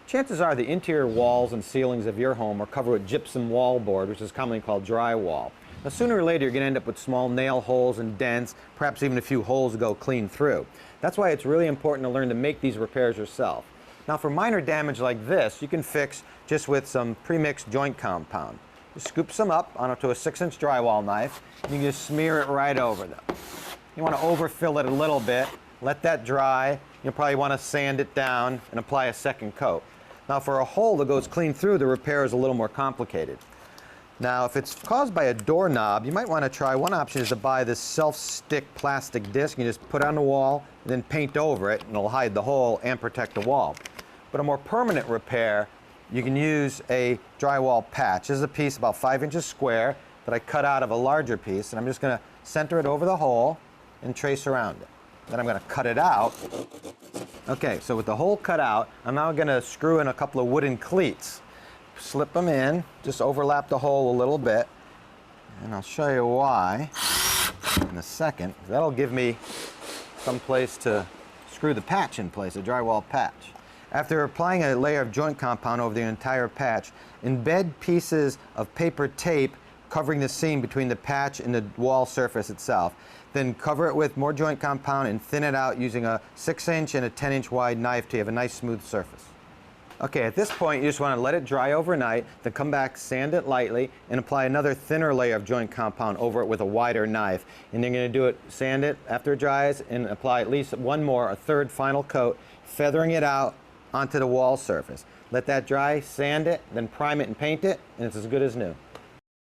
chances are the interior walls and ceilings of your home are covered with gypsum wallboard, which is commonly called drywall. Now, sooner or later, you're going to end up with small nail holes and dents, perhaps even a few holes to go clean through. That's why it's really important to learn to make these repairs yourself. Now, for minor damage like this, you can fix just with some pre-mixed joint compound. Just scoop some up onto a 6-inch drywall knife, and you can just smear it right over them. You want to overfill it a little bit, let that dry. You'll probably want to sand it down and apply a second coat. Now, for a hole that goes clean through, the repair is a little more complicated. Now, if it's caused by a doorknob, you might want to try, one option is to buy this self-stick plastic disc. You just put it on the wall and then paint over it, and it'll hide the hole and protect the wall. But a more permanent repair, you can use a drywall patch. This is a piece about 5 inches square that I cut out of a larger piece, and I'm just going to center it over the hole and trace around it. Then I'm going to cut it out. Okay, so with the hole cut out, I'm now going to screw in a couple of wooden cleats. Slip them in, just overlap the hole a little bit, and I'll show you why in a second. That'll give me some place to screw the patch in place, a drywall patch. After applying a layer of joint compound over the entire patch, embed pieces of paper tape covering the seam between the patch and the wall surface itself. Then cover it with more joint compound and thin it out using a 6-inch and a 10-inch wide knife to have a nice smooth surface. Okay, at this point you just want to let it dry overnight, then come back, sand it lightly, and apply another thinner layer of joint compound over it with a wider knife. And you're going to do it, sand it after it dries, and apply at least one more, a third final coat, feathering it out onto the wall surface. Let that dry, sand it, then prime it and paint it, and it's as good as new.